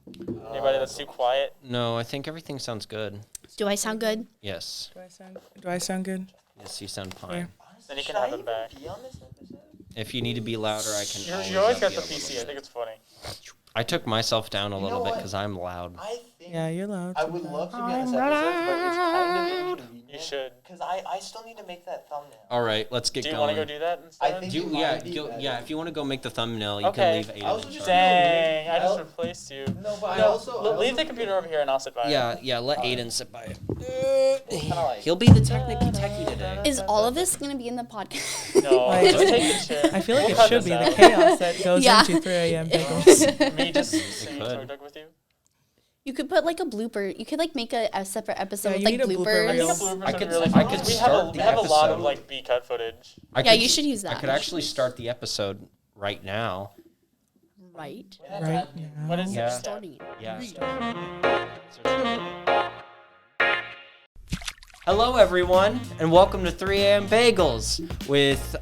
Anybody that's too quiet? No, I think everything sounds good. Do I sound good? Yes. Do I sound good? Yes, you sound fine. Then you can have him back. If you need to be louder, I can. You always got be the a little PC. I bit. think it's funny. I took myself down a little bit what? because I'm loud. I think Yeah, you're loud. I would love to be on this episode, but it's kind of inconvenient. You should. Because I still need to make that thumbnail. All right, let's get Do you going. want to go do that instead? I think Do it yeah, might be better. yeah. If you want to go make the thumbnail, you Okay. can leave I was Aiden. in just charge. Dang, I just I'll- replaced you. No, but I No, also leave the computer over here and I'll sit by it. Yeah. Let Aiden sit by it. kind of like He'll be the techie today. Is all of this going to be in the podcast? No, Like, just take the chair. I feel like We'll it cut should this be the out. chaos that goes Yeah. into 3AM Bagels. Me just singing could. Tuk Tuk with you. You could put like a blooper. You could like make a separate episode Yeah, with you like need a blooper bloopers. I think reel. a bloopers I would could- be really I fun could because start we the have a lot of episode. like B cut footage. Yeah, you should use I that. could actually start the episode right now. Right. Right What now. is Yeah. it? Starting. Yeah. Hello, everyone, and welcome to 3AM Bagels.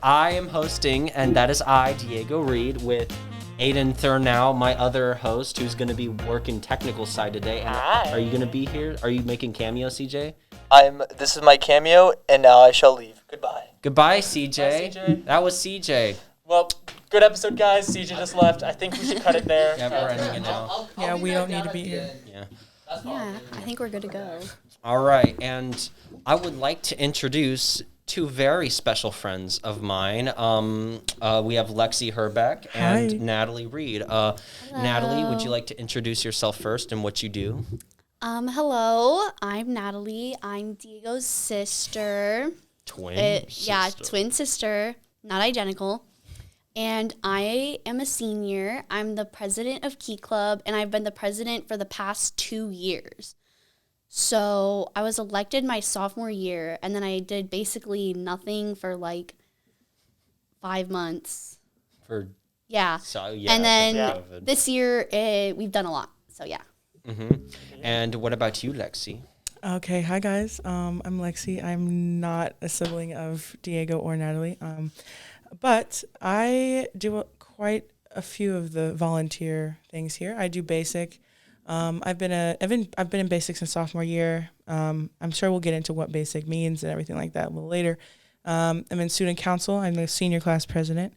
I am hosting, and that is I, Diego Reed, with Aiden Thurnow, my other host, who's going to be working technical side today. And Hi. Are you going to be here? Are you making cameo, CJ? This is my cameo, and now I shall leave. Goodbye. Goodbye, CJ. Bye, CJ. That was CJ. Well, good episode, guys. CJ just left. I think we should cut it there. Yeah, we're ending it now. Yeah, we don't need to be here. Yeah. Yeah, I think we're good to go. All right, and I would like to introduce two very special friends of mine. We have Lexi Herbeck and Hi. Natalie Reed. Natalie, would you like to introduce yourself first and what you do? Hello, I'm Natalie. I'm Diego's sister. Twin. Yeah, sister. twin sister, not identical. And I am a senior. I'm the president of Key Club, and I've been the president for the past 2 years. So I was elected my sophomore year, and then I did basically nothing for like 5 months. For Yeah. so yeah. and then Yeah. COVID. this year, we've done a lot. So yeah. And what about you, Lexi? Okay, hi guys. I'm Lexi. I'm not a sibling of Diego or Natalie, but I do quite a few of the volunteer things here. I do basic. I've been in basic since sophomore year. I'm sure we'll get into what basic means and everything like that a little later. I'm in student council. I'm the senior class president,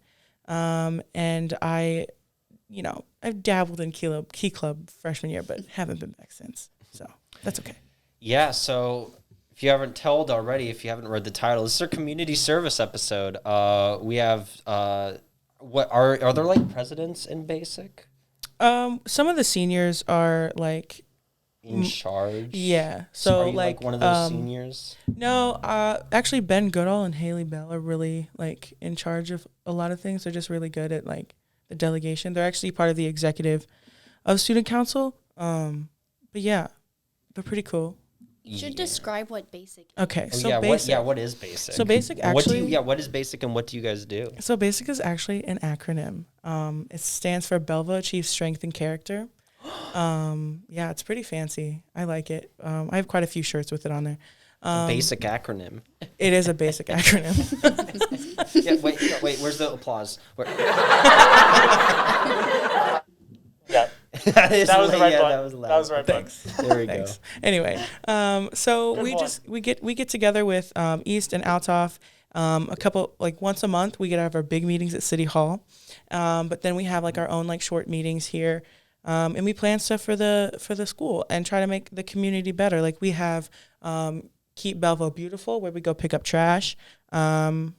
and I've dabbled in Key Club freshman year, but haven't been back since. So that's okay. Yeah, so if you haven't told already, if you haven't read the title, this is our community service episode. We have what are there like presidents in basic? Some of the seniors are like, In charge? yeah. So So are you like one of those um, seniors? No, actually Ben Goodall and Haley Bell are really like in charge of a lot of things. They're just really good at like the delegation. They're actually part of the executive of student council. But yeah, they're pretty cool. You should describe what basic is. Okay, Oh, so yeah, basic. what is basic? So basic What do actually. what is basic and what do you guys do? So basic is actually an acronym. It stands for Belleville Achieves Strength and Character. Yeah, it's pretty fancy. I like it. I have quite a few shirts with it on there. Basic acronym. It is a basic acronym. Yeah, wait, where's the applause? Yeah, that was the right button. That was loud. That was the right button. Thanks. There we Thanks. Anyway, so Good we one. we get together with East and Altoff once a month. We get to have our big meetings at City Hall, but then we have like our own like short meetings here, and we plan stuff for the school and try to make the community better. Like we have Keep Belleville Beautiful, where we go pick up trash, and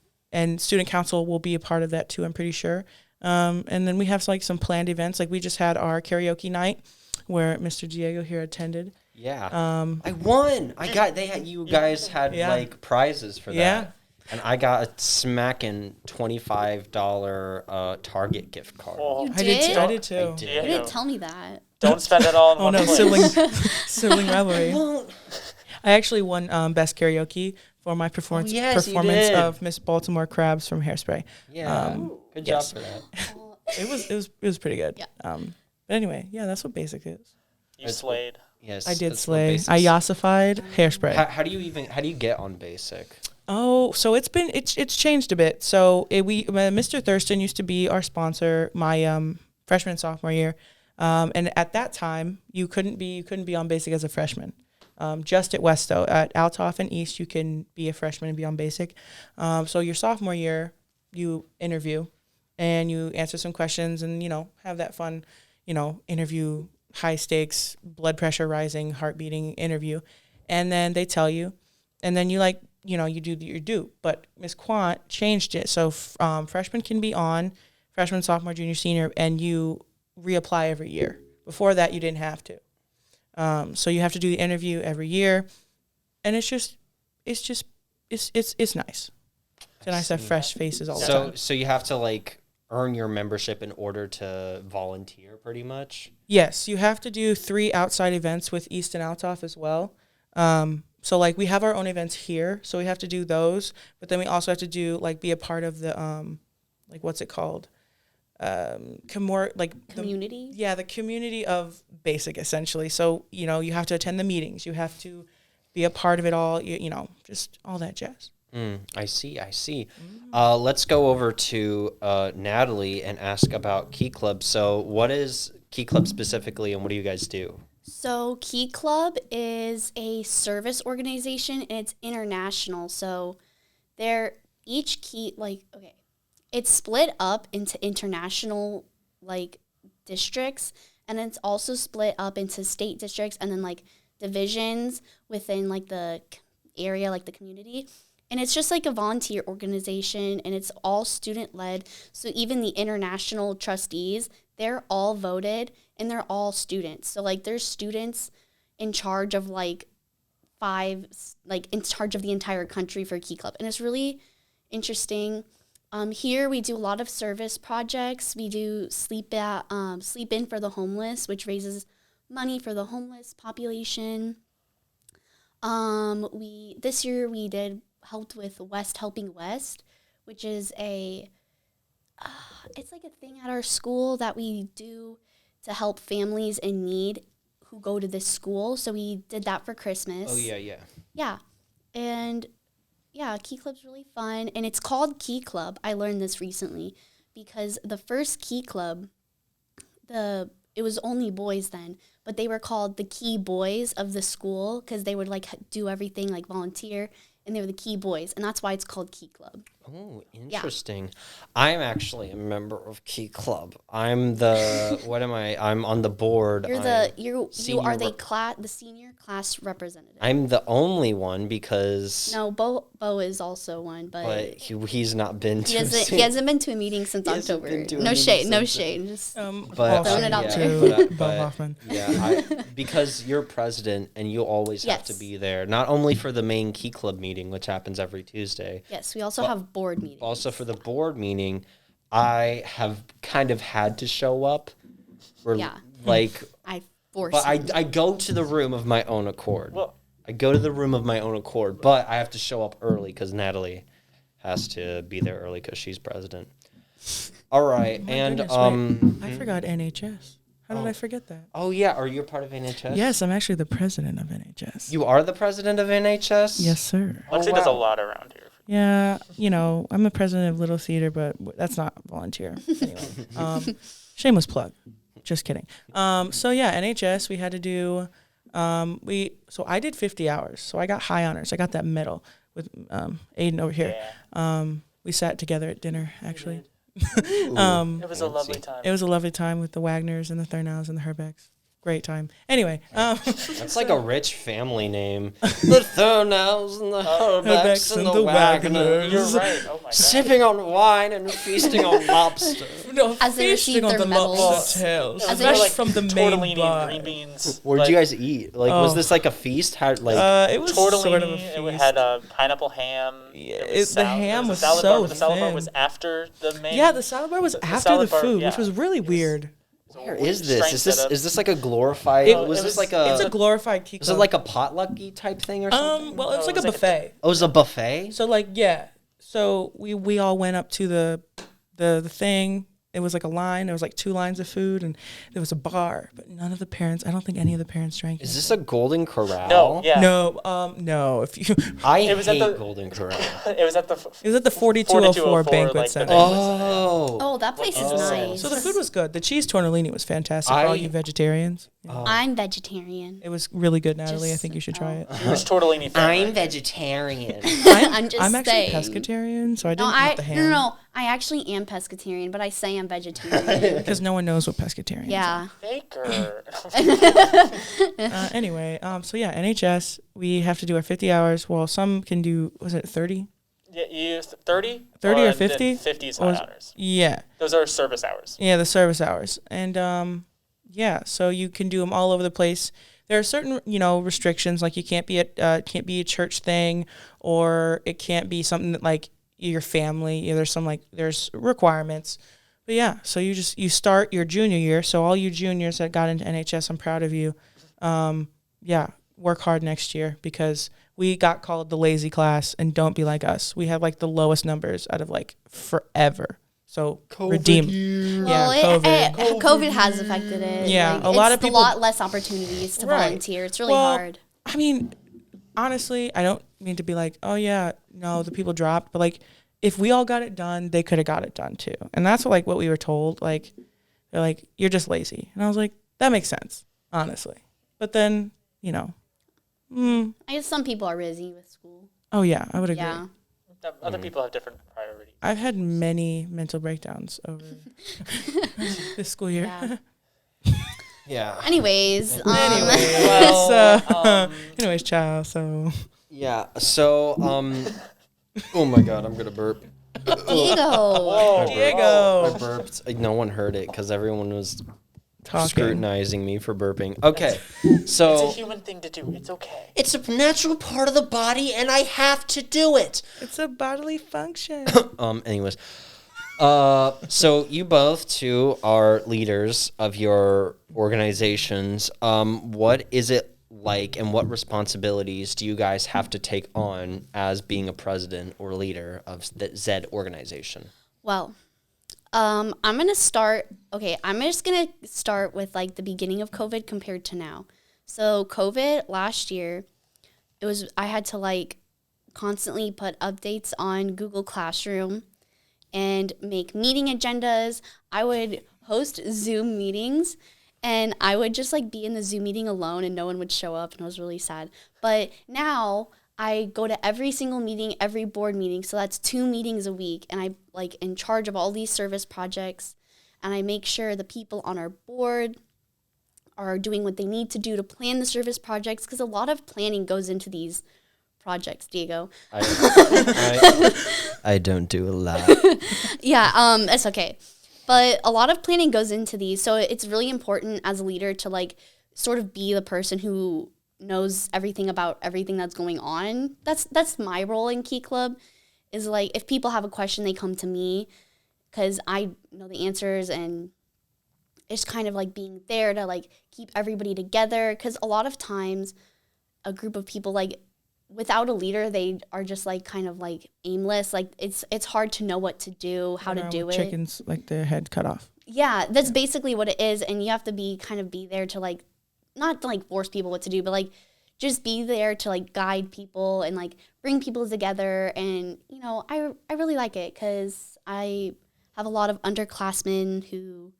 student council will be a part of that too, I'm pretty sure. And then we have like some planned events. Like we just had our karaoke night where Mr. Diego here attended. Yeah. I won. You guys had Yeah. like prizes for that. Yeah. And I got a smacking $25 Target gift card. Oh, You I did did? I did too. did. You Diego, didn't tell me that. don't spend it all in Oh one no, place. sibling rivalry. I actually won best karaoke for my performance yes, you did. of Miss Baltimore Crabs from Hairspray. Yeah. Good job yes. for that. It was pretty good. Yeah. But anyway, yeah, that's what basic is. You slayed. Yes. I did that's what slay. basics- I yassified Hairspray. How do you get on basic? Oh, so it's changed a bit. So Mr. Thurston used to be our sponsor my freshman and sophomore year. And at that time, you couldn't be on basic as a freshman. Just at West though, at Altoff and East, you can be a freshman and be on basic. So your sophomore year, you interview, and you answer some questions, and have that fun, interview, high stakes, blood pressure rising, heart beating interview, and then they tell you, and then you you do your due. But Miss Quant changed it, so freshmen can be on freshman, sophomore, junior, senior, and you reapply every year. Before that, you didn't have to. So you have to do the interview every year, and it's nice. It's nice to have fresh faces all the time. So you have to earn your membership in order to volunteer, pretty much. Yes, you have to do 3 outside events with East and Altoff as well. So we have our own events here, so we have to do those, but then we also have to do be a part of the what's it called? Community? The community of basic, essentially. So, you have to attend the meetings. You have to be a part of it all, just all that jazz. I see. Let's go over to Natalie and ask about Key Club. So what is Key Club specifically, and what do you guys do? So Key Club is a service organization, and it's international. So it's split up into international districts, and it's also split up into state districts, and then divisions within the area, the community. And it's just a volunteer organization, and it's all student led. So even the international trustees, they're all voted, and they're all students. So there's students in charge of in charge of the entire country for Key Club, and it's really interesting. Here we do a lot of service projects. We do sleep in for the homeless, which raises money for the homeless population. This year we helped with Helping West, which is it's a thing at our school that we do to help families in need who go to this school. So we did that for Christmas. Oh yeah. Yeah, and Key Club's really fun, and it's called Key Club. I learned this recently because the first Key Club, it was only boys then, but they were called the Key Boys of the school because they would do everything volunteer, and they were the Key Boys, and that's why it's called Key Club. Oh, interesting. Yeah. I'm actually a member of Key Club. I'm the what am I? I'm on the board. You are the senior class representative. I'm the only one because no, Bo is also one, but he's not been to. He hasn't been to a meeting since October. No shade. Just throwing it out there. Bob Hoffman. Yeah, because you're president and you always have to be there, not only for the main Key Club meeting, which happens every Tuesday. Yes, we also have board meetings. Also for the board meeting, I have kind of had to show up. I go to the room of my own accord. Well, I go to the room of my own accord, but I have to show up early because Natalie has to be there early because she's president. All right, I forgot NHS. How did I forget that? Oh, yeah. Are you a part of NHS? Yes, I'm actually the president of NHS. You are the president of NHS? Yes, sir. Lexi does a lot around here. Yeah, I'm the president of Little Theater, but that's not volunteer. Anyway, shameless plug. Just kidding. NHS, we had to do, so I did 50 hours. So I got high honors. I got that medal with Aiden over here. Yeah. We sat together at dinner, actually. It was a lovely time. It was a lovely time with the Wagners and the Thurnows and the Herbecks. Great time. Anyway. That's like a rich family name. The Thurnows and the Herbecks and the Wagners. You're right. Oh my God. Sipping on wine and feasting on lobster. No, as they received their medals. Fresh from the main bar. Green beans. What did you guys eat? Was this a feast? It was tortellini. Sort of a feast. It had a pineapple ham. The ham was so thin. The salad bar was after the main. Yeah, the salad bar was after the food, which was really weird. Where is this? Is this like a glorified? It's a glorified Key Club. Is it like a potlucky type thing or something? Well, it's like a buffet. Oh, it's a buffet. So So we all went up to the thing, it was like a line. There was like 2 lines of food, and there was a bar. But none of the parents. I don't think any of the parents drank. Is this a Golden Corral? No, yeah. No. If you, I It was at hate the- Golden Corral. It was at the 4204 banquet like, center. Oh. that place is Oh. nice. So the food was good. The cheese tortellini was fantastic for all you vegetarians. I'm vegetarian. It was really good, Natalie. I Just- think you should try it. Jewish tortellini family. vegetarian. I'm just I'm actually saying. pescatarian, so I No, didn't eat the ham. no. I actually am pescatarian, but I say I'm vegetarian. Because no one knows what pescatarian is. Yeah. Baker. Anyway, so yeah, NHS, we have to do our 50 hours. Well, some can do, was it 30? Yeah, you used 30? 30 or and 50? then 50 is Or was- hot hours. Yeah. Those are service hours. Yeah, the service hours. And yeah, so you can do them all over the place. There are certain, restrictions, like you can't be a church thing, or it can't be something that like your family. There's requirements. But yeah, so you start your junior year. So all you juniors that got into NHS, I'm proud of you. Yeah, work hard next year, because we got called the lazy class, and don't be like us. We have like the lowest numbers out of like forever. So redeem. Well, Yeah, COVID has affected it. Yeah, Like, a lot it's of people- a lot less opportunities to Right. volunteer. It's really Well, hard. I mean, honestly, I don't mean to be like, oh yeah, no, the people dropped, but like, if we all got it done, they could have got it done too. And that's what we were told. Like, they're like, you're just lazy. And I was like, that makes sense, honestly. But then, I guess some people are busy with school. oh yeah, I would agree. Yeah. Other people have different priorities. I've had many mental breakdowns over this school year. Yeah. Yeah. Anyways, Anyways, child. So Yeah. So, oh my God, I'm gonna burp. Diego. Diego I burped. Like, no one heard it because everyone was talking. scrutinizing me for burping. Okay, It's a so human thing to do. It's okay. it's a natural part of the body, and I have to do it. It's a bodily function. Anyways, so you both two are leaders of your organizations. What is it like, and what responsibilities do you guys have to take on as being a president or leader of the Z organization? Well, I'm gonna start. Okay, I'm just gonna start with like the beginning of COVID compared to now. So COVID last year, I had to like constantly put updates on Google Classroom and make meeting agendas. I would host Zoom meetings, and I would just like be in the Zoom meeting alone, and no one would show up, and it was really sad. But now I go to every single meeting, every board meeting. So that's 2 meetings a week. And I like in charge of all these service projects. And I make sure the people on our board are doing what they need to do to plan the service projects. Because a lot of planning goes into these projects, Diego. I don't do a lot. Yeah, it's okay. But a lot of planning goes into these. So it's really important as a leader to like sort of be the person who knows everything about everything that's going on. That's my role in Key Club, is like if people have a question, they come to me because I know the answers, and it's kind of like being there to like keep everybody together, because a lot of times a group of people, like without a leader, they are just like kind of like aimless. Like it's hard to know what to do, how to do it. Chickens like their head cut off. Yeah, that's basically what it is, and you have to be there to like, not to like force people what to do, but like just be there to like guide people and like bring people together. And I really like it because I have a lot of underclassmen who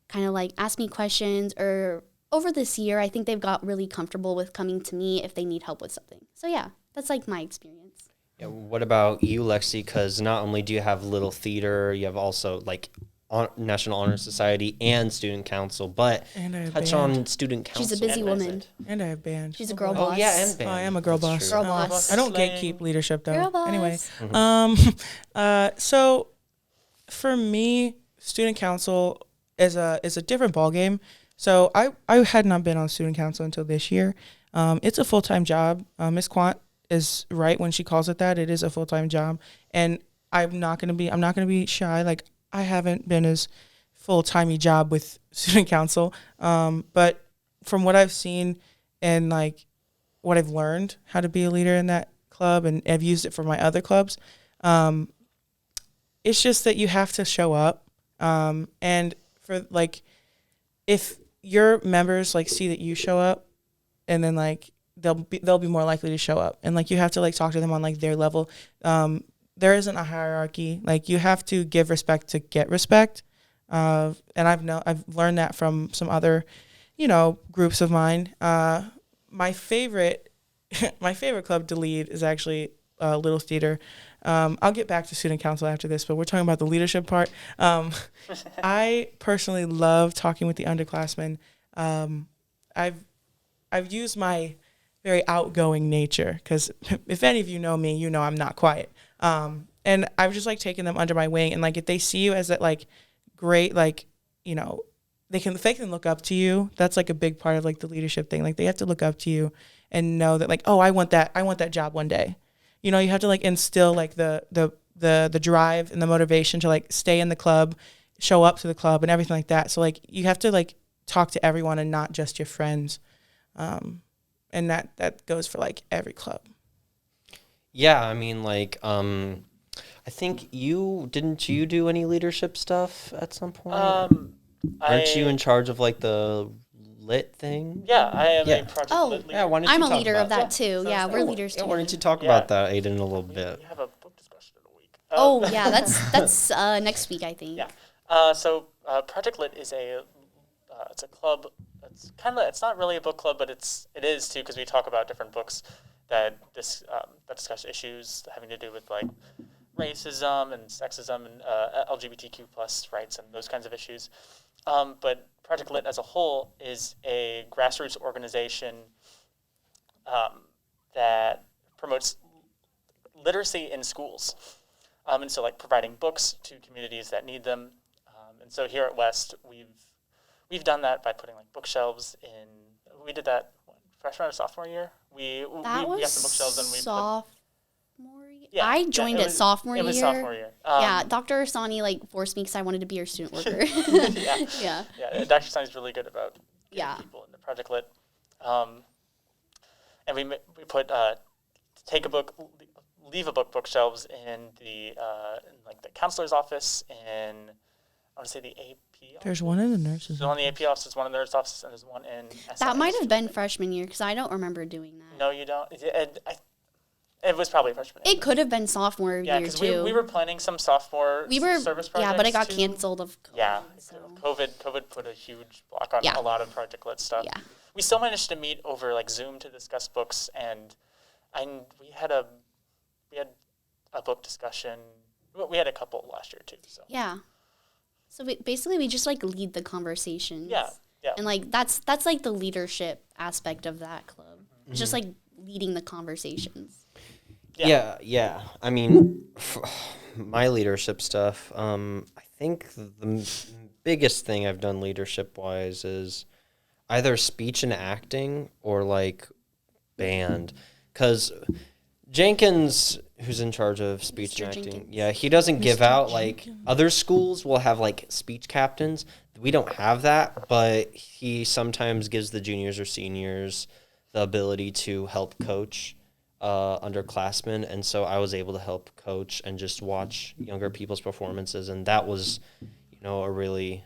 kind of like ask me questions, or over this year I think they've got really comfortable with coming to me if they need help with something. So yeah, that's like my experience. Yeah, what about you, Lexi? Because not only do you have Little Theater, you have also like National Honor Society and Student Council, but And I have touch band. on Student Council. She's a busy woman. And I have band. She's a girl Oh boss. yeah, and band. Oh, I am a girl That's boss. true. Girl boss. I don't Slang. gatekeep leadership though. Girl boss. Anyway, so for me, student council is a different ballgame. So I had not been on student council until this year. It's a full-time job. Miss Quant is right when she calls it that. It is a full-time job, and I'm not gonna be shy. Like, I haven't been as full-timey job with student council, but from what I've seen and like what I've learned how to be a leader in that club, and I've used it for my other clubs, it's just that you have to show up And for like, if your members like see that you show up, and then like they'll be more likely to show up, and like you have to like talk to them on like their level. There isn't a hierarchy. Like you have to give respect to get respect. And I've learned that from some other, groups of mine. My favorite club to lead is actually Little Theater. I'll get back to student council after this, but we're talking about the leadership part. I personally love talking with the underclassmen. I've used my very outgoing nature, because if any of you know me, you know I'm not quiet. And I've just like taken them under my wing, and like if they see you as that like great, like, they can look up to you. That's like a big part of like the leadership thing. Like they have to look up to you and know that like, oh, I want that job one day. You have to like instill like the drive and the motivation to like stay in the club, show up to the club and everything like that. So like you have to like talk to everyone and not just your friends. And that goes for like every club. Yeah, I mean, like, I think didn't you do any leadership stuff at some point? Aren't you in charge of like the lit thing? Yeah, I am a project lit leader. Yeah, why don't you I'm a talk leader about of that too. Yeah, we're leaders Yeah, too. why don't you talk about that, Aiden, a little bit? We have a book discussion in a week. Oh yeah, that's next week, I think. Yeah. So Project Lit is it's a club. It's not really a book club, but it is too, because we talk about different books that discuss issues having to do with like racism and sexism and LGBTQ plus rights and those kinds of issues. But Project Lit as a whole is a grassroots organization that promotes literacy in schools. And so like providing books to communities that need them. And so here at West, we've done that by putting like bookshelves in. We did that freshman or sophomore year. We got some bookshelves and we sophomore year. Yeah, I joined it sophomore year. It was sophomore year. Yeah, Dr. Asani like forced me because I wanted to be her student worker. Yeah. Dr. Asani's really good about getting people into Project Lit. And we put take a book, leave a book bookshelves in the the counselor's office, and I want to say the AP office. There's one in the nurse's office. There's one in the AP office, one in the nurse's office, and there's one in SIS. That might have been freshman year, because I don't remember doing that. No, you don't? It was probably freshman year. It could have been sophomore year, too. Yeah, because we were planning some sophomore service projects. Yeah, but it got canceled of COVID. Yeah, so. COVID put a huge block on a lot of Project Lit stuff. Yeah. We still managed to meet over like Zoom to discuss books, and we had a book discussion. We had a couple last year, too. So. Yeah. So basically, we just like lead the conversations. Yeah. And like that's like the leadership aspect of that club. Mm-hmm. It's just like leading the conversations. Yeah. I mean, my leadership stuff. I think the biggest thing I've done leadership-wise is either speech and acting or like band, because Jenkins, who's in charge of speech Mr. and acting, Jenkins. He doesn't give out like other schools will have like speech captains. We don't have that, but he sometimes gives the juniors or seniors the ability to help coach underclassmen, and so I was able to help coach and just watch younger people's performances, and that was, a really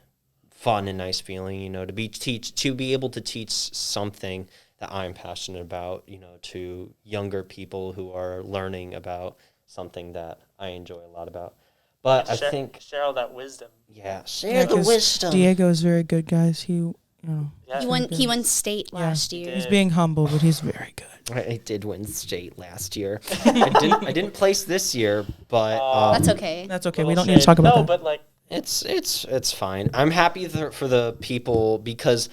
fun and nice feeling, to be able to teach something that I'm passionate about, to younger people who are learning about something that I enjoy a lot about. But I think share all that wisdom. Yeah, share the wisdom. Diego is very good, guys. He won state last year. He's being humble, but he's very good. I did win state last year. I didn't place this year, but that's okay. That's okay. We don't need to talk about that. No, but like it's fine. I'm happy for the people, because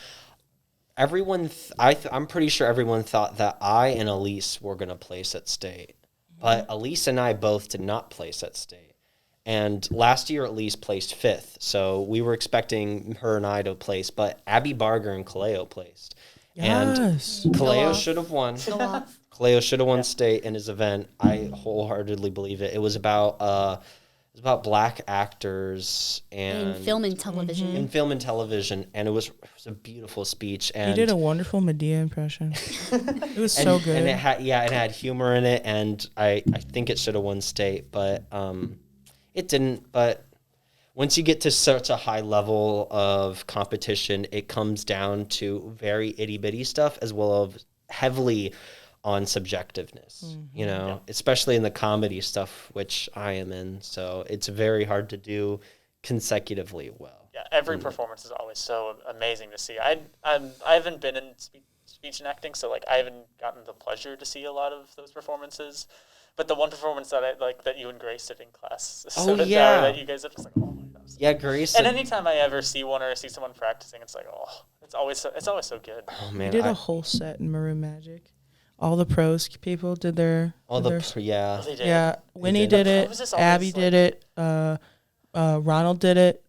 everyone. I'm pretty sure everyone thought that I and Elise were gonna place at state, but Elise and I both did not place at state. And last year, Elise placed 5th, so we were expecting her and I to place, but Abby Barger and Kaleo placed. Yes. And Kaleo should have won. Kaleo should have won state in his event. I wholeheartedly believe it. It was about Black actors and in film and television. In film and television, and it was a beautiful speech. And he did a wonderful Medea impression. It was so good. And it had humor in it, and I think it should have won state, but it didn't. But once you get to such a high level of competition, it comes down to very itty bitty stuff as well as heavily on subjectiveness, you know, especially in the comedy stuff, which I am in. So it's very hard to do consecutively well. Yeah, every performance is always so amazing to see. I haven't been in speech and acting, so like I haven't gotten the pleasure to see a lot of those performances. But the one performance that I like that you and Grace did in class, that you guys have just like, oh my gosh. Yeah, Grace. And anytime I ever see one or see someone practicing, it's like, it's always so good. Oh man, We did a whole set in Maroon Magic. All the pros people did their. Yeah. They did. Yeah, Winnie did it. Abby did it. Ronald did it.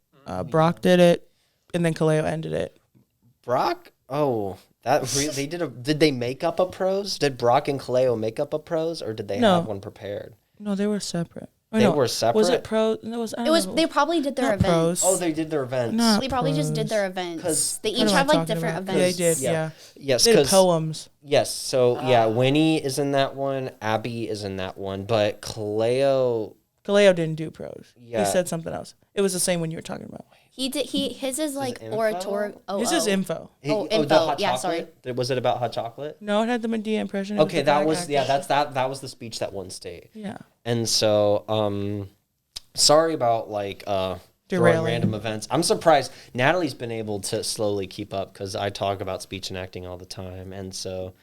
Brock did it, and then Kaleo ended it. Brock? Oh, they did they make up a prose? Did Brock and Kaleo make up a prose, or did they have one prepared? No, they were separate. They were separate. Was it pro? No, It was. They probably did their Not events. pros. Oh, they did their events. Not They probably just did their 'Cause- events. They What each am I have like talking different about? events. They did, yeah. Yes, They did 'cause- poems. Yes, so yeah, Winnie is in that one, Abby is in that one, but Kaleo. Kaleo didn't do prose. Yeah. He said something else. It was the same one you were talking about. He did. His is like info? orator. This is info. Oh, the info. hot Yeah, chocolate? Was it about hot chocolate? No, it had the Medea impression. It Okay, the that bad was actor. that was the speech that won state. Yeah. And so sorry about like throwing Derailing. random events. I'm surprised Natalie's been able to slowly keep up because I talk about speech and acting all the time, and so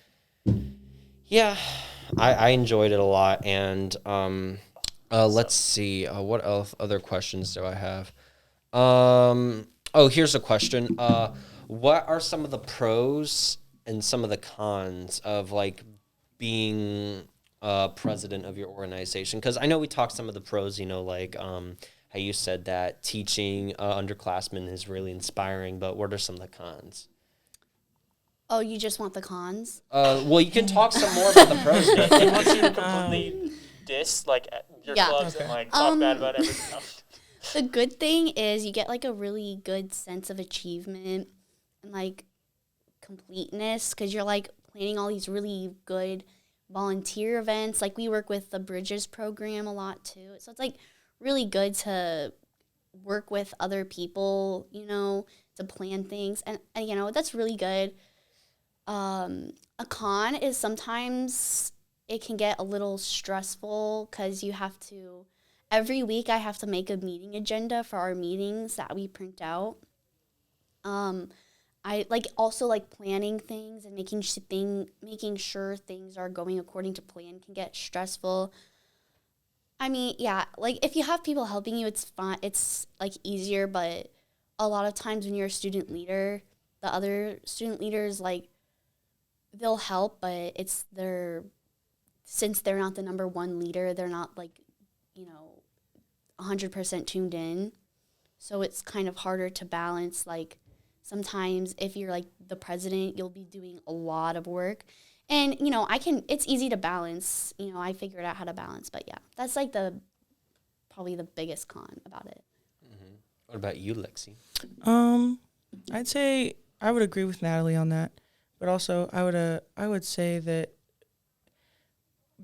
yeah, I enjoyed it a lot. And let's see, what else? Other questions do I have? Here's a question. What are some of the pros and some of the cons of like being president of your organization? Because I know we talked some of the pros, you know, like how you said that teaching underclassmen is really inspiring, but what are some of the cons? Oh, you just want the cons? Well, you can talk some more about the pros. He wants you to completely diss like your Yeah. clubs and like talk bad about everything else. The good thing is you get like a really good sense of achievement and like completeness because you're like planning all these really good volunteer events. Like we work with the Bridges program a lot too. So it's like really good to work with other people, you know, to plan things. And you know, that's really good. A con is sometimes it can get a little stressful because you have to, every week I have to make a meeting agenda for our meetings that we print out. I like also like planning things and making sure things are going according to plan can get stressful. I mean, yeah, like if you have people helping you, it's fun. It's like easier, but a lot of times when you're a student leader, the other student leaders like they'll help, but since they're not the number one leader, they're not like, you know, 100% tuned in. So it's kind of harder to balance. Like sometimes if you're like the president, you'll be doing a lot of work. And, you know, it's easy to balance. You know, I figured out how to balance. But yeah, that's like probably the biggest con about it. Mm-hmm. What about you, Lexi? I'd say I would agree with Natalie on that. But also I would say that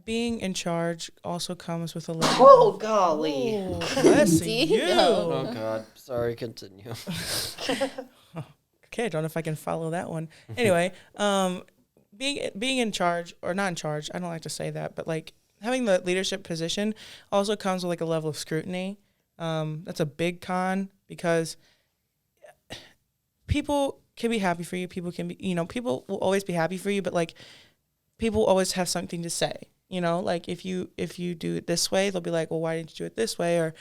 being in charge also comes with a level. Oh, golly. Oh, bless you. Oh, God. Sorry, continue. Okay, I don't know if I can follow that one. Anyway, being in charge, or not in charge, I don't like to say that, but like having the leadership position also comes with like a level of scrutiny. That's a big con because people can be happy for you. People can be, you know, people will always be happy for you, but like people always have something to say. You know, like if you do it this way, they'll be like, well, why didn't you do it this way?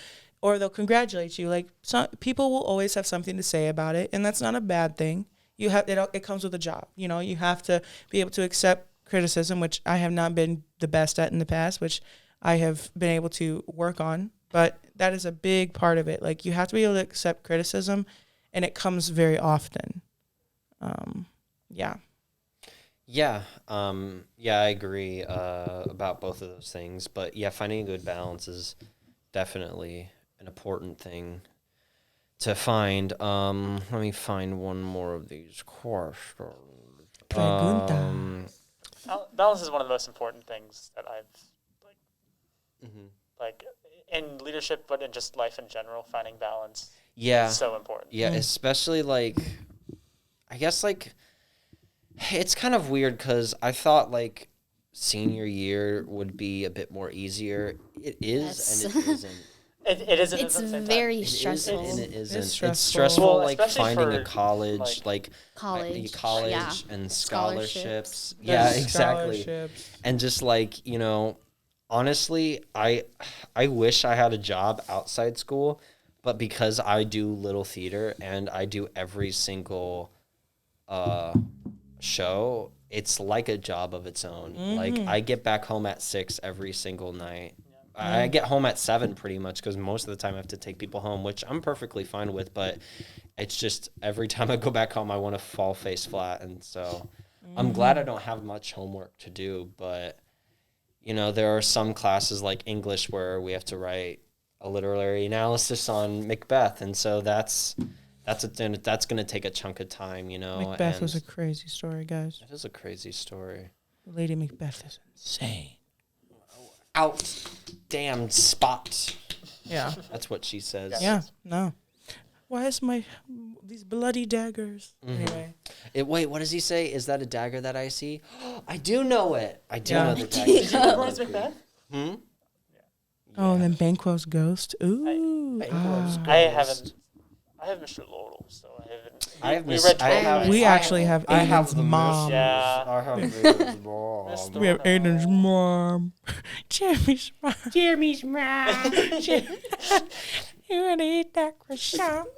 Or they'll congratulate you. Like some people will always have something to say about it, and that's not a bad thing. It comes with a job. You know, you have to be able to accept criticism, which I have not been the best at in the past, which I have been able to work on. But that is a big part of it. Like you have to be able to accept criticism, and it comes very often. Yeah. Yeah, I agree about both of those things. But yeah, finding a good balance is definitely an important thing to find. Let me find one more of these questions. Pregunta. Balance is one of the most important things that I've like in leadership, but in just life in general, finding balance. Yeah. Is so important. Yeah, especially like, I guess like, it's kind of weird because I thought like senior year would be a bit more easier. It is and it isn't. It isn't. It's at the same very time. stressful. It is and it isn't. It's stressful. stressful, Well, like especially finding a for, college, like College, yeah. and Scholarships. scholarships. Yeah, There's exactly. scholarships. And just like, you know, honestly, I wish I had a job outside school, but because I do little theater and I do every single show, it's like a job of its own. Like I get back home at 6 every single night. I get home at 7 pretty much because most of the time I have to take people home, which I'm perfectly fine with, but it's just every time I go back home, I want to fall face flat. And so I'm glad I don't have much homework to do, but you know, there are some classes like English where we have to write a literary analysis on Macbeth. And so that's going to take a chunk of time, you know. Macbeth was a crazy story, guys. It is a crazy story. Lady Macbeth is insane. Out damn spot. Yeah. That's what she says. Yeah. No. Why is these bloody daggers? Anyway. Wait, what does he say? Is that a dagger that I see? I do know it. I do Yeah. know the dagger. Did you memorize Macbeth? Oh, and then Banquo's ghost. Ooh. I haven't. I have Mr. Laurel, so I haven't. We read 12 We actually have I have Aiden's the mom. Yeah. I have Aiden's mom. Mr. We have Aiden's mom. Jeremy's mom. Jeremy's mom. You want to eat that croissant?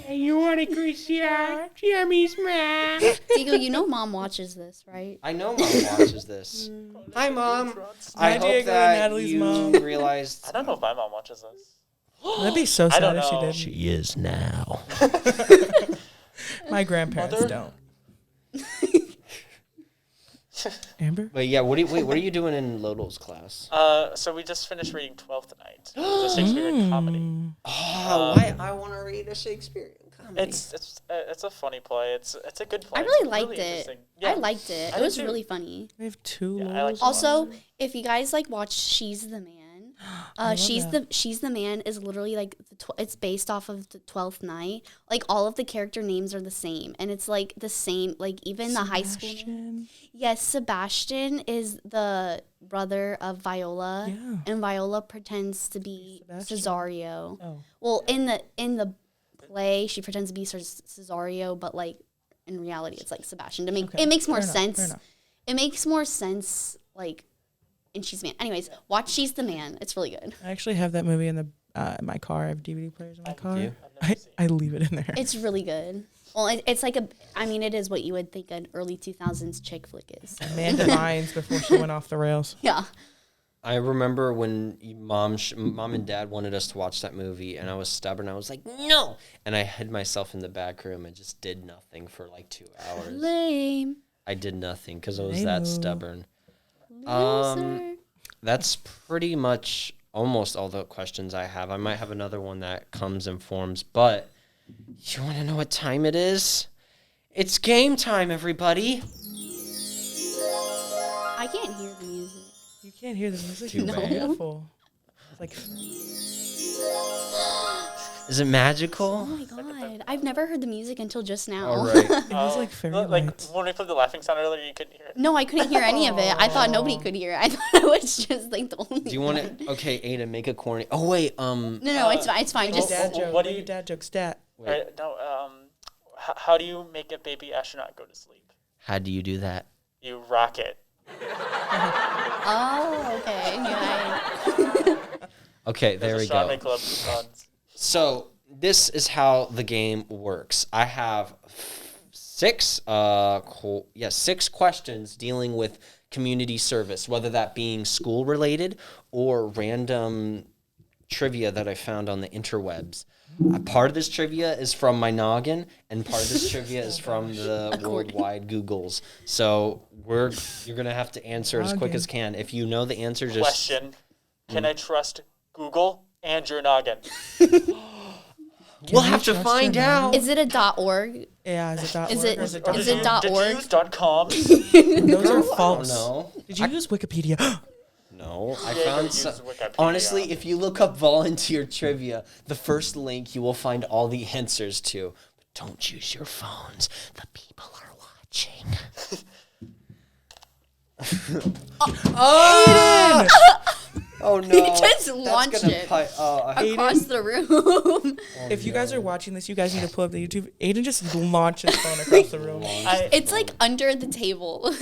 You want a croissant? Jeremy's mom. Diego, you know Mom watches this, right? I know Mom watches this. Hi, Mom. I Hi, hope Diego and that Natalie's you mom. realized. I don't know if my mom watches this. That'd be so I don't sad if she know. did. She is now. My grandparents Mother? don't. Amber? But yeah, what are you doing in Lodal's class? So we just finished reading 12 tonight. It's a Shakespeare comedy. Oh, why I want to read a Shakespeare comedy. It's a funny play. It's a good play. I really It's liked it. interesting. Yeah. I liked it. I It did was too. really funny. We have two Yeah, I like Lolas. Also, if you guys like watch She's the Man, love She's that. the Man is literally like it's based off of the 12th Night. Like all of the character names are the same, and it's like the same. Like even the high school. Sebastian. Yes, Sebastian is the brother of Viola, Yeah. and Viola pretends to be Sebastian. Cesario. Oh. Well, in the play, she pretends to be Cesario, but like in reality, it's like Sebastian. To make Okay. it makes more Fair enough, fair sense. enough. It makes more sense, like in She's the Man. Anyways, watch She's the Man. It's really good. I actually have that movie in my car. I have DVD players in my car. you? I leave it in there. It's really good. Well, it's like it is what you would think an early 2000s chick flick is. Amanda Bynes before she went off the rails. Yeah. I remember when mom and dad wanted us to watch that movie, and I was stubborn. I was like, no, and I hid myself in the back room and just did nothing for like 2 hours. Lame. I did nothing because I was Lame-o. that stubborn. Loser. That's pretty much almost all the questions I have. I might have another one that comes and forms, but you want to know what time it is? It's game time, everybody. I can't hear the music. You can't hear the music. Too It's bad. beautiful. It's like Is it magical? Oh my god. I've never heard the music until just now. All right. it was like fairy Like lights. when we played the laughing sound earlier, you couldn't hear it. No, I couldn't hear any of it. I thought nobody could hear it. I thought I was just like the only Do you want one. to? Okay, Aiden, make a corny. Oh wait, No, it's fine. It's fine. Make Just a dad joke. what do Make you- a dad joke stat. wait. Right, no. How do you make a baby astronaut go to sleep? How do you do that? You rock it. oh, okay. Yeah, Okay, there There's we a Astronomy go. Club runs. So this is how the game works. I have six questions dealing with community service, whether that being school related or random trivia that I found on the interwebs. Part of this trivia is from my noggin, and part of this trivia is from the worldwide Googles. So you're gonna have to answer as quick as can. If you know the answer, just Question: Can I trust Google and your noggin? we'll have to find out. Is it a .org? Yeah, is it dot Is org it- or is it Or is did it you- dot did you org? use .com? Those are I don't false. know. Did you use Wikipedia? No, I Diego found uses some. Wikipedia. Honestly, if you look up volunteer trivia, the first link you will find all the answers to. But don't use your phones. The people are watching. Aiden! Oh no! He just That's launched gonna it across the room. If you guys are watching this, you guys need to pull up the YouTube. Aiden just launched his phone across the room. It's like under the table.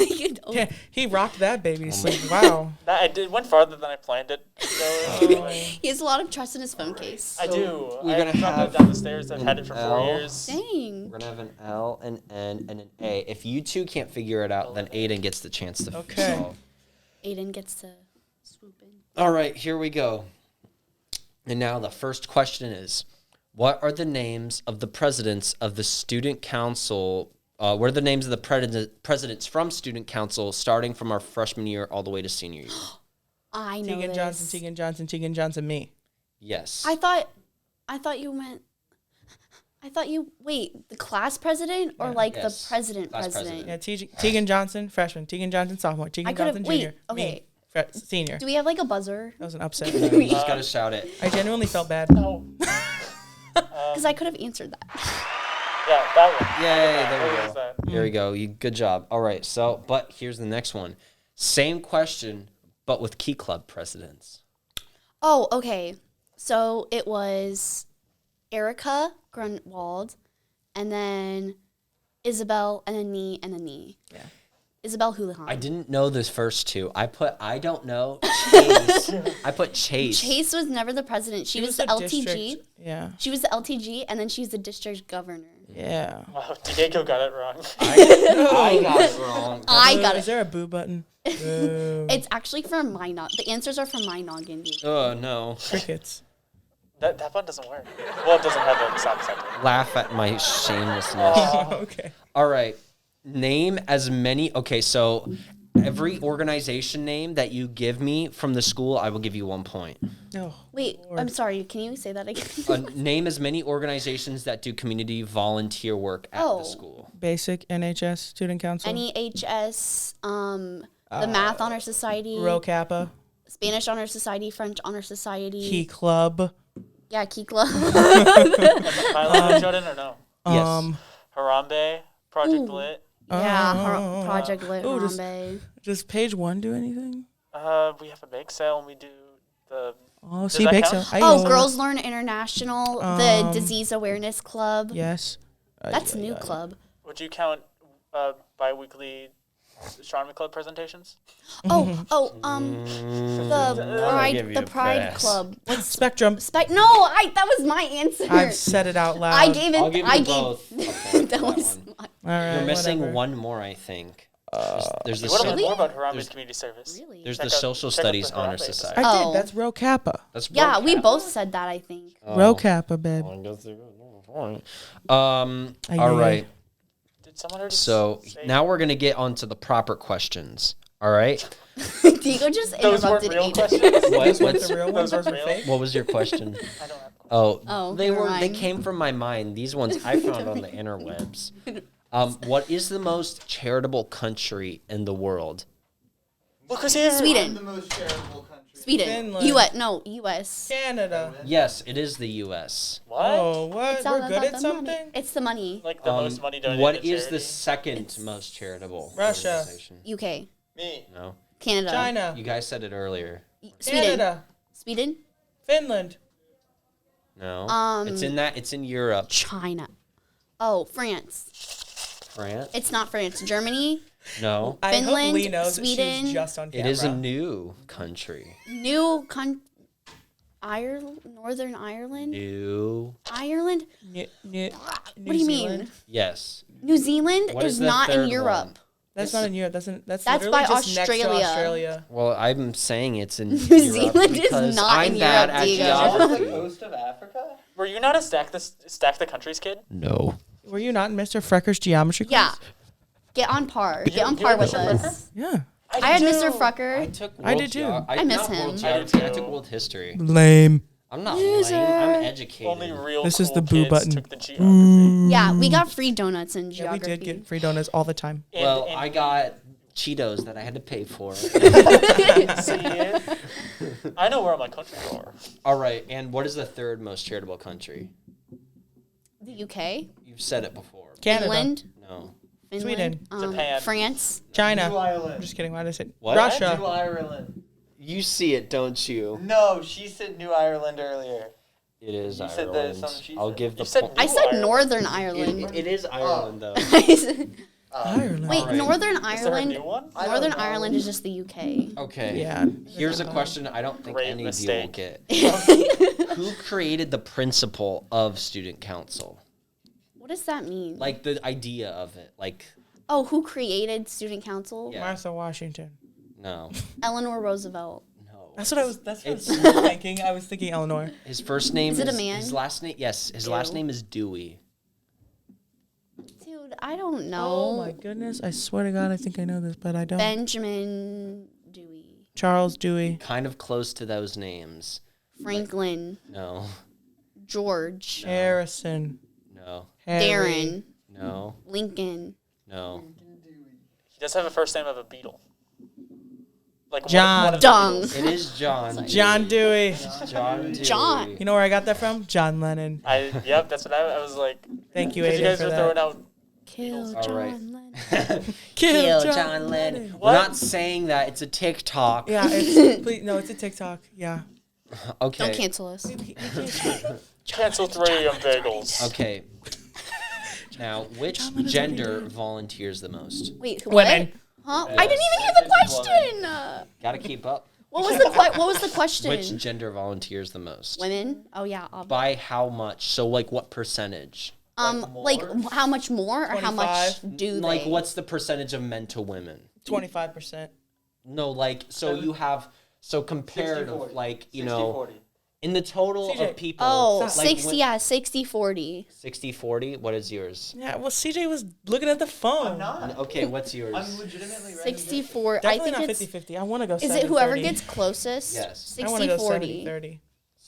Yeah, he rocked that baby to sleep. Wow. It went farther than I planned it to go. He has a lot of trust in his phone case. I do. we're I gonna dropped have that down the stairs. I've an had it for 4 L. years. Dang. We're gonna have an L, an N, and an A. If you two can't figure it out, then Aiden gets the chance to Okay. solve. Aiden gets to swoop in. All right, here we go. And now the first question is, what are the names of the presidents of the student council? What are the names of the presidents from student council starting from our freshman year all the way to senior year? I know Tegan this. Johnson, Tegan Johnson, Tegan Johnson, me. Yes. I thought you meant. Wait, the class president or like Yes. the president Class president? Yeah, Tegan Johnson, freshman. Tegan Johnson, sophomore. Tegan I could've- Johnson, wait, junior. okay. Me, senior. Do we have like a buzzer? That was an upset. You just gotta shout it. I genuinely felt bad. No. Because I could have answered that. Yeah, that one. Yay, there What we was go. that? There we go. Good job. All right, so, but here's the next one. Same question, but with Key Club presidents. Oh, okay. So it was Erica Grunwald, and then Isabel, and then me, and then me. Yeah. Isabel Houlihan. I didn't know this first two. I don't know, Chase. I put Chase. Chase was never the president. She was the LTG. district- Yeah. She was the LTG, and then she was the district governor. Yeah. Wow, Diego got it wrong. I got it wrong. I got Is it. there a boo button? Boo. It's actually from my noggin. The answers are from my noggin. Dude. Oh, no. Crickets. that button doesn't work. Well, it doesn't have the sound effect. Laugh at my shamelessness. Okay. All right. Name as many. Okay, so every organization name that you give me from the school, I will give you 1 point. No. Wait, I'm sorry. Can you say that again? Name as many organizations that do community volunteer work at the school. Basic NHS Student Council. NEHS, the Math Honor Society, Rho Kappa. Spanish Honor Society, French Honor Society. Key Club. Yeah, Key Club. Highlighted Jordan or no? Yes. Harambe, Project Lit. Yeah, Project Lit, Ooh, does- Harambe. Does page one do anything? We have a bake sale and we do the. Oh, Does see, that bake count? sale. Oh, Girls Learn International, the Disease Awareness Club. Yes. That's a new club. Would you count bi-weekly astronomy club presentations? The give you a Pride pass. Club. What's Spectrum. that was my answer. I've said it out loud. I gave it. I'll give you both. a point that for was. one. My, All right, You're missing whatever. one more, I think. There's the You want to so- learn more about Harambe's community service? really? there's Check the out- Social check out Studies the Honor Harambe Society. I Oh. did. That's Rho Kappa. That's Yeah, we Rho both said that. I think. Kappa. Rho Kappa, babe. All Aye. right. Did someone already So say now we're gonna get on to the proper questions. All right. Diego just those weren't interrupted real Aiden. questions? What's, The real ones Those are are real? fake. what was your question? I don't have. Oh, They never were. They mind. came from my mind. These ones I found on the interwebs. What is the most charitable country in the world? Look who's here. Sweden. The most charitable country. Sweden. Finland. U.S. No, U.S. Canada. Yes, it is the U.S. What? Oh, what? It's all We're about good at the something? money. It's the money. Like the most money donated What to is the charity? second most charitable? Russia. Organization? U.K. Me. No, Canada. China. you guys said it earlier. Sweden. Canada. Sweden. Finland. No, it's in that. It's in Europe. China. Oh, France. France. It's not France. Germany. No, I hope Finland, Lee knows that Sweden. she's just on it camera. is a new country. Ireland. Northern Ireland. New. Ireland. New What do you Zealand. mean? Yes. New Zealand What is is the not in third Europe. one? That's not in Europe. That's That's literally by just next to Australia. Australia. Well, I'm saying it's in New Europe Zealand is because not I'm in bad Europe, at Diego. geography. The coast of Africa? Were you not a stack the countries kid? No. Were you not in Mr. Frecker's geometry Yeah. class? Get on par. Get on you par had with Mr. us. Yeah. I had did Mr. too. Frucker. I took. I did too. I miss not world him. geography, I too. took world history. Lame. I'm not lame. I'm educated. Only real This cool is the boo kids button. took the geography. Yeah, we got free donuts in Yeah, we geography. did get free donuts all the time. And- Well, and I got Cheetos that I had to pay for. See, I know where all my countries are. All right, and what is the third most charitable country? The UK, You've said it before. Canada. Finland, No. Finland, Japan. France. China. New Ireland. I'm just kidding. Why did I say What? New Russia? Ireland. You see it, don't you? No, she said New Ireland earlier. It is You said Ireland. that something she I'll said. give the You said point. I New said Ireland. Northern Ireland. It is Ireland, though. Ireland. Wait, Alright. Northern Is there a Ireland. new one? I don't Northern know. Ireland is just the UK. Okay. Yeah. Here's a question I don't think Great any mistake. of you will get. Who created the principle of student council? What does that mean? Like the idea of it. Like, Oh, who created student council? Yeah. Martha Washington. no. Eleanor Roosevelt. No. That's what I was. That's what It's- I was thinking. I was thinking Eleanor. His first name Is it a man? His last name, yes. His last Ew. name is Dewey. Dude, I don't know. Oh my goodness! I swear to God, I think I know this, but I don't. Benjamin Dewey. Charles Dewey. Kind of close to those names. Franklin. No. George. Harrison. No. Harry. Darren. No. Lincoln. No. He does have a first name of a Beatle. Like John. One of the Dung. Beatles. It is John. John Dewey. John Dewey. John. You know where I got that from? John Lennon. Yep, that's what I was like. Thank you, Because you Aiden, guys for were that. throwing out. Kill All John right. Lennon. Kill John Lennon. We're What? not saying that. It's a TikTok. Yeah, it's please, no, it's a TikTok. Yeah. Okay. Don't cancel us. Cancel 3AM Bagels. Okay. Now, which gender volunteers the most? Wait, what? Women. Huh? I didn't even hear the question. Gotta keep up. What was the question? Which gender volunteers the most? Women? Oh yeah. By how much? So, like, what percentage? Like how much more or how much 25? do Like, they? what's the percentage of men to women? 25%. No, like, so you have, so compared, 60-40. like, you know, 60-40. in the total CJ. of people. Oh, like, 60, yeah, 60-40. 60-40? What is yours? Yeah, well, CJ was looking at the phone. I'm not. Okay, what's yours? I'm legitimately ready. 64. I Definitely think not it's 50-50. I want to go is 70-30. it whoever gets closest? Yes. I want to go 60-40. 70-30.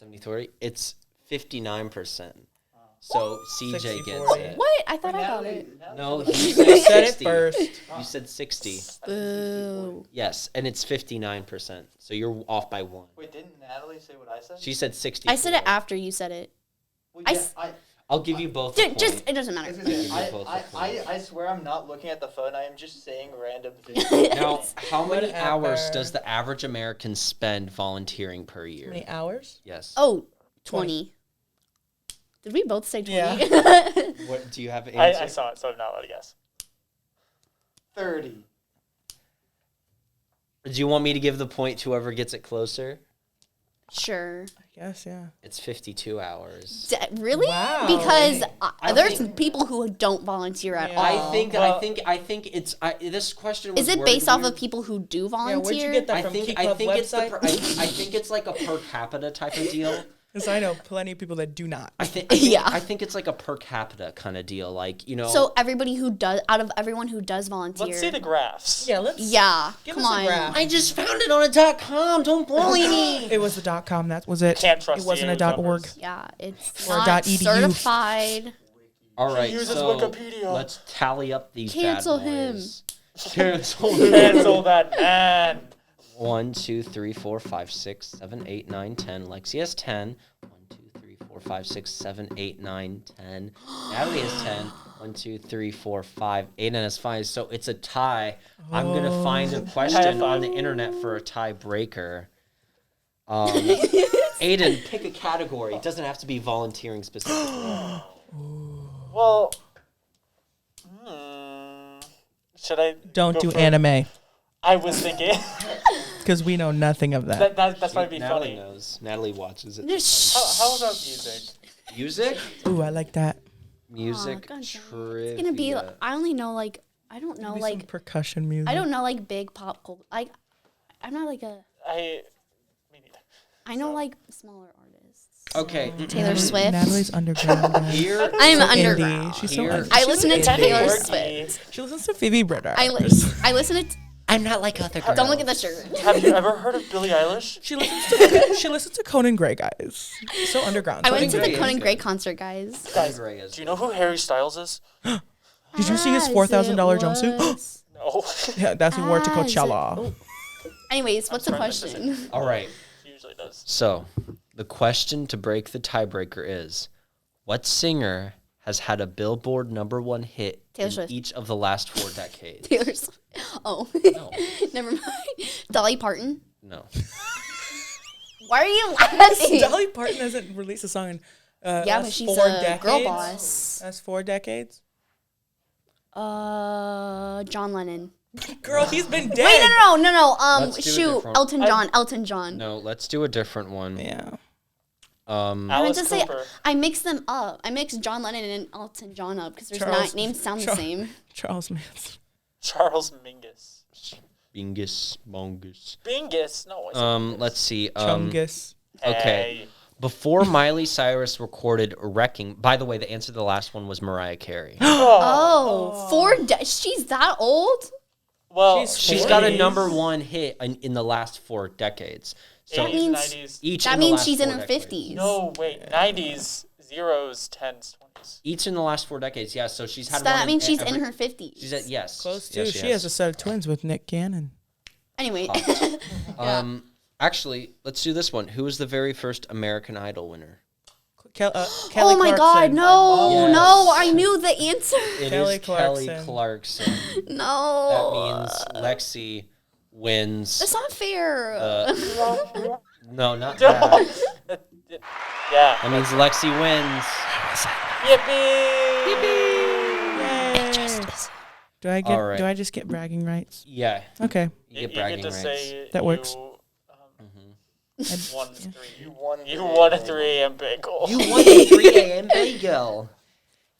70-30? It's 59%. So CJ gets 60-40. it. What? I thought I got it. No, you You said said it 60. first. You said 60. Boo. Yes, and it's 59%. So you're off by 1. Wait, didn't Natalie say what I said? She said 60. I said it after you said it. Well, I yeah, s- I'll give you both. a Just point. it doesn't matter. I swear I'm not looking at the phone. I am just saying random things. Now, how many Whatever. hours does the average American spend volunteering per How year? many hours? Yes. Oh, 20. Did we both say 20? Yeah. What do you have an I answer? saw it, so I'm not allowed to guess. 30. Do you want me to give the point to whoever gets it closer? Sure. I guess, yeah. It's 52 hours. Really? Wow. Because I there's think- people who don't volunteer at Yeah. all. I think it's this question was Is it worded based off weird. of people who do Yeah, volunteer? where'd you get that I from? think Key I Club think it's the website? I think it's like a per capita type of deal. Because I know plenty of people that do not. I think Yeah. I think it's like a per capita kind of deal. Like, you know. So everybody who does, out of everyone who does volunteer. Let's see the graphs. Yeah, let's. Yeah, Give come us a on. graph. I just found it on a .com. Don't bully me. It was the .com. That was it. Can't trust It wasn't the a .org. numbers. Yeah, it's Or not .edu. certified. All right, uses so Wikipedia. let's tally up these Cancel bad him. boys. Cancel him. Cancel that man. 1, 2, 3, 4, 5, 6, 7, 8, 9, 10. Lexi has 10. 1, 2, 3, 4, 5, 6, 7, 8, 9, 10. Natalie has 10. 1, 2, 3, 4, 5. Aiden has 5. So it's a tie. I'm going to find a question on the internet for a tiebreaker. Aiden, pick a category. It doesn't have to be volunteering specifically. Well, should I? Don't go do for- anime. I was thinking Because we know nothing of that. that might be Natalie funny. knows. Natalie watches it. How about music? Music? Ooh, I like that. Music God damn it. trivia. It's gonna be. I only know like I don't know Maybe some like percussion music. I don't know like big pop culture. Like I'm not like a. Me neither. I know like smaller artists. Okay. Taylor Swift. Natalie's underground. guys. Here, I'm So underground. indie. She's so Here- indie. I She's listen to indie. Taylor Quirky. Swift. She listens to Phoebe Bridgers. I listen to. I'm not like other girls. Don't look at the shirt. Have you ever heard of Billie Eilish? She listens to Conan Gray, guys. So underground. I So went to Gray the is Conan good. Gray concert, guys. Guys, Gray is do you know who Harry Styles is? Did you see his As $4,000 it jumpsuit? was. No. Yeah, that's we wore to Ah, is it- Coachella. oh. Anyways, what's the sorry, that question? All right. Usually does. So, the question to break the tiebreaker is, what singer has had a Billboard #1 hit Taylor in Swift. each of the last 4 decades? Taylor Swift. Oh, No. never mind. Dolly Parton. No. Why are you laughing? Dolly Parton hasn't released a song in Yeah, that's but she's 4 a decades. girl boss. That's 4 decades. John Lennon. Girl, he's been dead. Wait, no. Let's do a Shoot, different- Elton John. Elton John. No, let's do a different one. Yeah. I meant Alice to say Cooper. I mixed them up. I mixed John Lennon and Elton John up because their Charles- names sound the Char- same. Charles Manson. Charles Mingus. Bingus, Mongus. Bingus. No. I said Mingus. Let's see. Chungus. Okay. Hey. Before Miley Cyrus recorded Wrecking, by the way, the answer to the last one was Mariah Carey. She's that old? Well, She's got a 40s. #1 hit in the last 4 decades. So 80s, means- 90s. each That in the means last she's in 4 her decades. 50s. No, wait. 90s, 0s, 10s, 20s. Each in the last 4 decades, yeah. So she's had So one. that means she's every, in her 50s. She's at yes. Close to. Yes, She has a set of twins with Nick Cannon. Anyway. Actually, let's do this one. Who was the very first American Idol winner? Kelly Oh my God, Clarkson. no, Yes. no, I knew the answer. It Kelly is Kelly Clarkson. Clarkson. That No. means Lexi wins. That's not fair. No, not that. Yeah. That means Lexi wins. Yippee! Do I get? All right. Do I just get bragging rights? Yeah, Okay. you You get bragging get to rights. say That works. You won 3. You won a 3AM bagel. You won a 3AM bagel.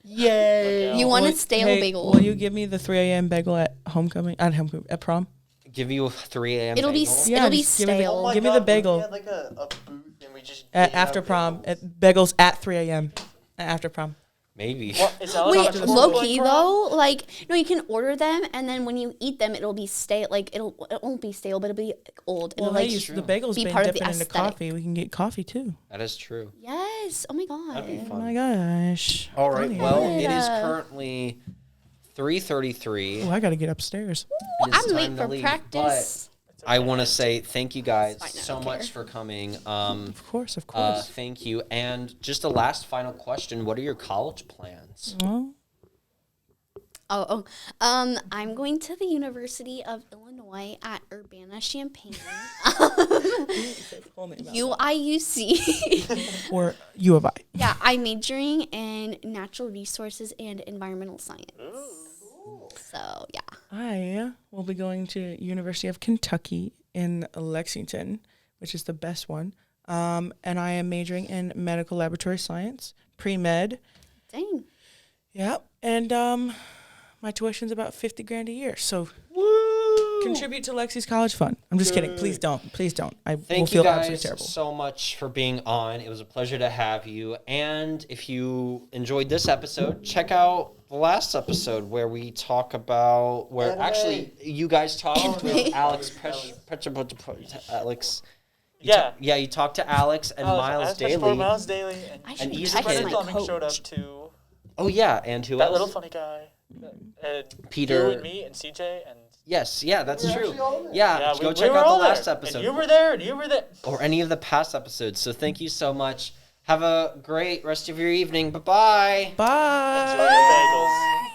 Yay! You want a Will- stale hey, bagel. Will you give me the 3 a.m. bagel at homecoming? At prom? Give you a 3AM It'll be bagel. s- Yeah, it'll be just give me the- stale. Oh my Give me God, the what if we bagel. had like a booth and we just At gave out after prom. bagels? At bagels at 3 a.m. After prom. Maybe. What, is Alex Wait, after the low school key prom? though, like no, you can order them, and then when you eat them, it'll be stale. Like it won't be stale, but it'll be old. Well, It'll like hey, the bagel's be been part of the dipping into aesthetic. coffee. We can get coffee too. That is true. yes. Oh my That'd be God. Oh fun. my gosh. All right. Well, it is Yeah. currently 3:33. Oh, I gotta get upstairs. It is I'm time late to for leave, practice. But I want to say thank you guys fine, I so don't much care. for coming. Of course, of course. Thank you. And just a last final question: what are your college plans? Well, I'm going to the University of Illinois at Urbana-Champaign, UIUC. or U of I. Yeah, I'm majoring in natural resources and environmental science. So yeah. I will be going to University of Kentucky in Lexington, which is the best one. And I am majoring in medical laboratory science, pre-med. Dang. Yep. And my tuition's about $50,000 a year. So contribute to Lexi's college fund. I'm just kidding. Please don't. Please don't. I will Thank you feel guys absolutely terrible. so much for being on. It was a pleasure to have you. And if you enjoyed this episode, check out the last episode where we talk about actually you guys talked with Alex Alex. Yeah. Yeah, you talked to Alex and Miles Daly. Miles Daly. I And should he's text a kid. my Plumbing showed up coach. too. Oh yeah, and who That else? little funny guy. And Peter. You and me and CJ and Yes, yeah, that's We're true. actually all there. Yeah, we go check were out the all last there. episode. And you were there and you were there. Or any of the past episodes. So thank you so much. Have a great rest of your evening. Bye-bye. Bye. Enjoy your bagels.